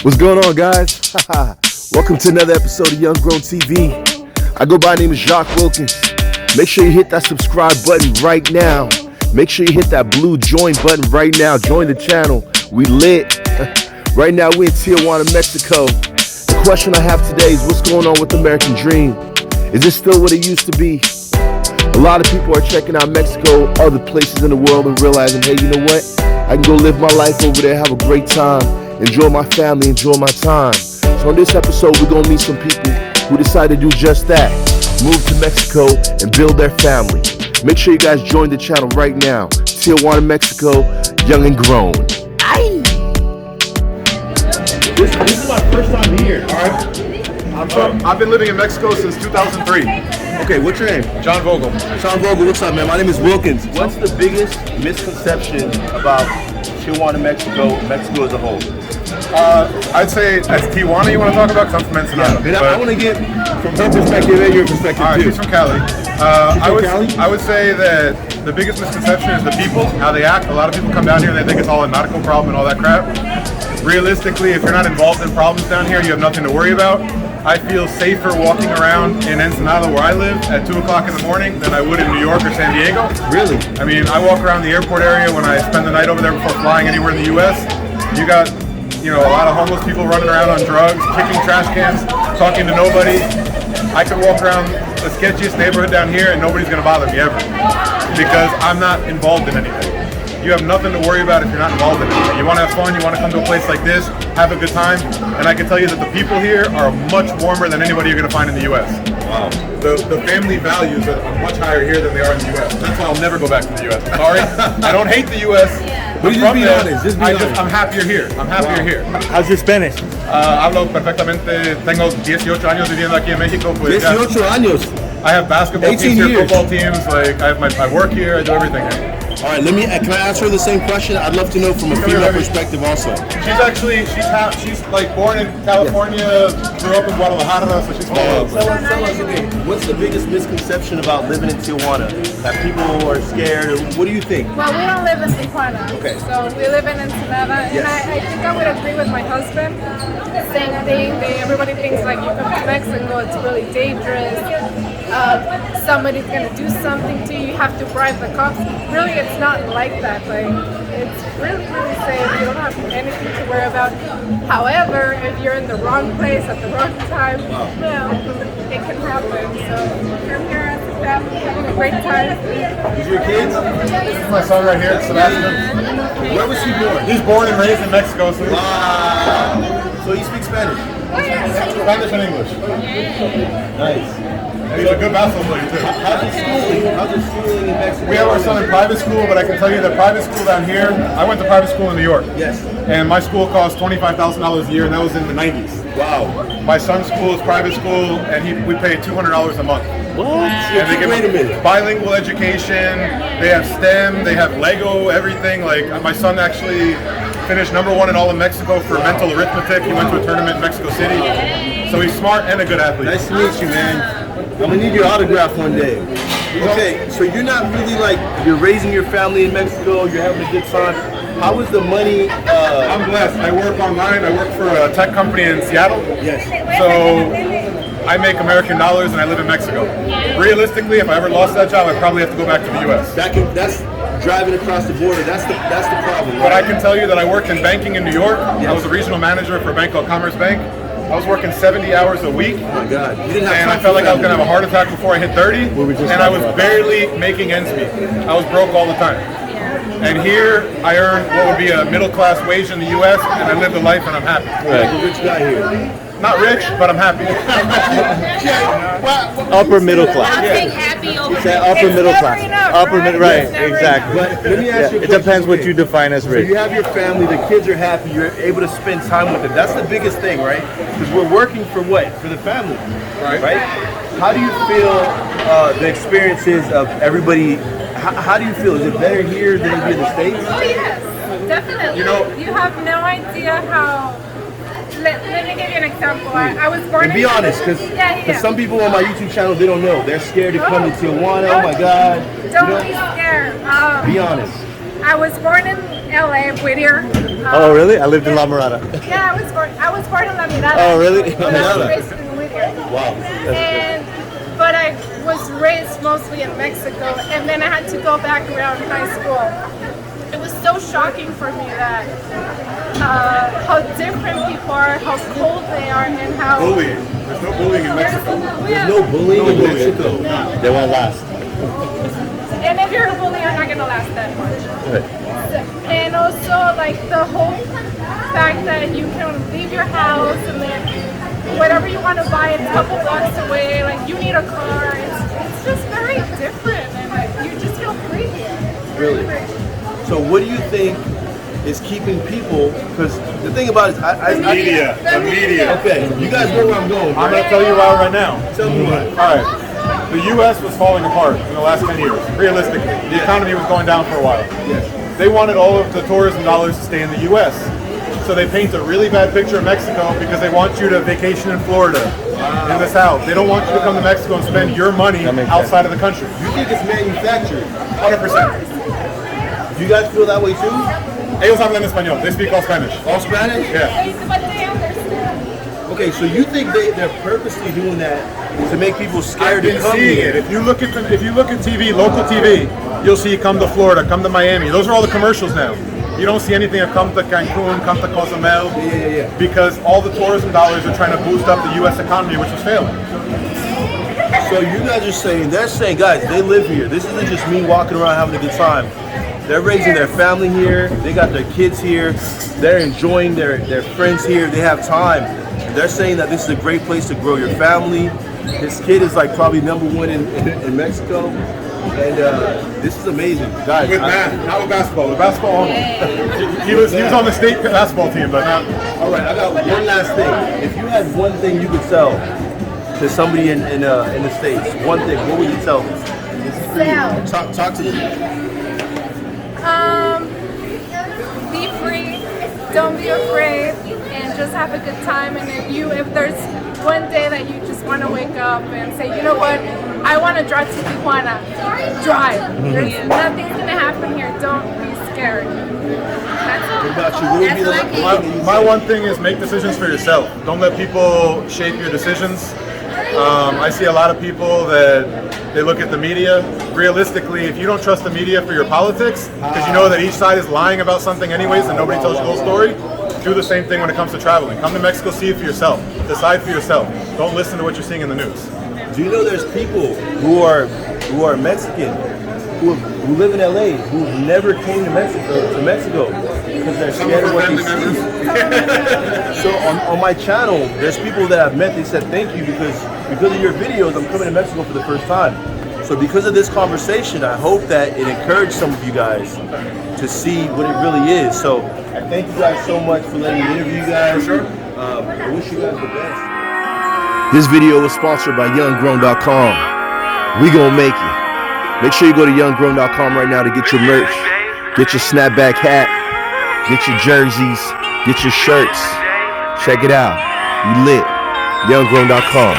What's going on, guys? Welcome to another episode of YoUnGnGrOwN TV. I go by the name of Jacques Wilkens. Make sure you hit that subscribe button right now. Make sure you hit that blue join button right now. Join the channel. We lit. Right now we're in Tijuana, Mexico. The question I have today is, what's going on with the American dream? Is it still what it used to be? A lot of people are checking out Mexico, other places in the world, and realizing, hey, you know what? I can go live my life over there, have a great time, enjoy my family, enjoy my time. So in this episode, we're gonna meet some people who decide to do just that. Move to Mexico and build their family. Make sure you guys join the channel right now. Tijuana, Mexico, YoUnGnGrOwN. Aye. This is my first time here, alright? I've been living in Mexico since 2003. Okay, what's your name? John Vogel. John Vogel, what's up, man? My name is Wilkens. What's the biggest misconception about Tijuana, Mexico as a whole? I'd say that's Tijuana you want to talk about, because I'm from Ensenada. Yeah, I want to get from her perspective and your perspective Alright, too. she's from Cali. I would say that the biggest misconception is the people, how they act. A lot of people come down here and they think it's all a nautical problem and all that crap. Realistically, if you're not involved in problems down here, you have nothing to worry about. I feel safer walking around in Ensenada, where I live, at 2 o'clock in the morning than I would in New York or San Diego. Really? I mean, I walk around the airport area when I spend the night over there before flying anywhere in the U.S. You got, a lot of homeless people running around on drugs, kicking trash cans, talking to nobody. I could walk around the sketchiest neighborhood down here and nobody's gonna bother me ever, because I'm not involved in anything. You have nothing to worry about if you're not involved in it. You want to have fun, you want to come to a place like this, have a good time, and I can tell you that the people here are much warmer than anybody you're going to find in the U.S. Wow. The family values are much higher here than they are in the U.S. That's why I'll never go back to the U.S. Sorry, I don't hate the U.S. But just be honest, I'm happier here. Here. How's your Spanish? Hablo perfectamente. Tengo 18 años viviendo aquí en México. Pues 18 años. I have basketball teams here, football teams. Like I have I work here. I do everything here. All right, can I ask her the same question? I'd love to know from a female perspective also. She's like born in California, grew up in Guadalajara, so she's tell us again, what's the biggest misconception about living in Tijuana? That people are scared? What do you think? Well, we don't live in Tijuana. Okay. So we live in Ensenada, Yes. and I think I would agree with my husband. Same thing. Everybody thinks like you come to Mexico, it's really dangerous. Somebody's gonna do something to you. You have to bribe the cops. Really, it's not like that. Like, it's really, really safe. You don't have anything to worry about. However, if you're in the wrong place at the wrong time, it can happen. So we're here as a family, having a great time. These are your kids? This is my son right here, Sebastian. Where was he born? He's born and raised in Mexico, so So he speaks Spanish? Spanish and English. Nice. He's a good basketball player too. How's it schooling in Mexico? We have our son in private school, but I can tell you that private school down here, I went to private school in New York. Yes. And my school cost $25,000 a year, and that was in the 90s. Wow. My son's school is private school, and we pay $200 a month. What? And they give Wait a minute. bilingual education, they have STEM, they have Lego, everything. Like, my son actually finished #1 in all of Mexico for mental arithmetic. He went to a tournament in Mexico City. So he's smart and a good athlete. Nice to meet you, man. I'm gonna need your autograph one day. Okay, so you're not really you're raising your family in Mexico, you're having a good time. How is the money? I'm blessed. I work online. I work for a tech company in Seattle. Yes. So I make American dollars and I live in Mexico. Realistically, if I ever lost that job, I'd probably have to go back to the U.S. That's driving across the border. That's the problem. But I can tell you that I worked in banking in New York. Yes. I was a regional manager for a bank called Commerce Bank. I was working 70 hours a week. Oh my God. You didn't have and I felt like I was going to have a heart attack before I hit 30. And I was barely making ends meet. I was broke all the time. And here, I earn what would be a middle-class wage in the U.S., and I live the life, and I'm happy. Like a rich guy here. Not rich, but I'm happy. Upper middle class. I think happy over Upper middle class. Upper middle, right? Exactly. But let me ask you a It question depends what again. you define as So rich. you have your family, the kids are happy, you're able to spend time with them. That's the biggest thing, right? Because we're working for what? For the family, right? How do you feel the experiences of everybody? How do you feel? Is it better here than it in the States? Oh yes, definitely. You have no idea how. Let me give you an example. I was born And be honest, because some people on my YouTube channel, they don't know. They're scared to come to Tijuana. Oh my God. Don't be scared. Be honest. I was born in LA, Whittier. Oh, really? I lived in La Mirada. Yeah, I was born in La Mirada. Oh, really? But I was raised in Whittier. Wow. But I was raised mostly in Mexico, and then I had to go back around high school. It was so shocking for me that how different people are, how cold they are, and how Bullying. There's no bullying in Mexico. There's no bullying in Mexico. They won't last. And if you're a bully, you're not gonna last that much. And also, like the whole fact that you can leave your house and then whatever you want to buy, it's a couple blocks away. Like you need a car. It's just very different, and like, you just feel free here. Really? So what do you think is keeping people? Because the thing about it is, The media. Okay, you guys know where I'm going. I'm Right? going to tell you why right now. Tell me why. All right. The U.S. was falling apart in the last 10 years, realistically. The economy was going down for a while. Yes. They wanted all of the tourism dollars to stay in the U.S. So they paint a really bad picture of Mexico because they want you to vacation in Florida, in the South. They don't want you to come to Mexico and spend your money outside of the country. You think it's manufactured? 100%. Do you guys feel that way too? Ellos hablan español. They speak all Spanish. All Spanish? Yeah. But they understand. Okay, so you think they're purposely doing that to make people scared I've to been come seeing here? it. If you look at TV, local TV, you'll see come to Florida, come to Miami. Those are all the commercials now. You don't see anything of come to Cancun, come to Cozumel, Yeah. because all the tourism dollars are trying to boost up the U.S. economy, which was failing. So you guys are saying, they're saying, guys, they live here. This isn't just me walking around having a good time. They're raising their family here. They got their kids here. They're enjoying their friends here. They have time. They're saying that this is a great place to grow your family. This kid is like probably #1 in Mexico. And this is amazing. Guys, With math, not with basketball. With basketball, he was on the state basketball team, but not. all right, I got one last thing. If you had one thing you could sell to somebody in the States, one thing, what would you tell them? This is for you. Talk to me. Be free, don't be afraid, and just have a good time. And if there's one day that you just want to wake up and say, you know what, I want to drive to Tijuana, drive. There's nothing's gonna happen here. Don't be scared. That's all. What about you? What would be the one thing you My say? one thing is make decisions for yourself. Don't let people shape your decisions. I see a lot of people that they look at the media. Realistically, if you don't trust the media for your politics, because you know that each side is lying about something anyways and nobody tells you the whole story, do the same thing when it comes to traveling. Come to Mexico, see it for yourself. Decide for yourself. Don't listen to what you're seeing in the news. Do you know there's people who are Mexican, who live in LA, who never came to Mexico because they're scared of what they see. So on my channel, there's people that I've met. They said thank you because of your videos, I'm coming to Mexico for the first time. So because of this conversation, I hope that it encouraged some of you guys to see what it really is. So I thank you guys so much for letting me interview you guys. I wish you guys the best. This video was sponsored by YoUnGnGrOwN.com. We gonna make it. Make sure you go to YoUnGnGrOwN.com right now to get your merch, get your snapback hat, get your jerseys, get your shirts. Check it out. You lit. YoUnGnGrOwN.com.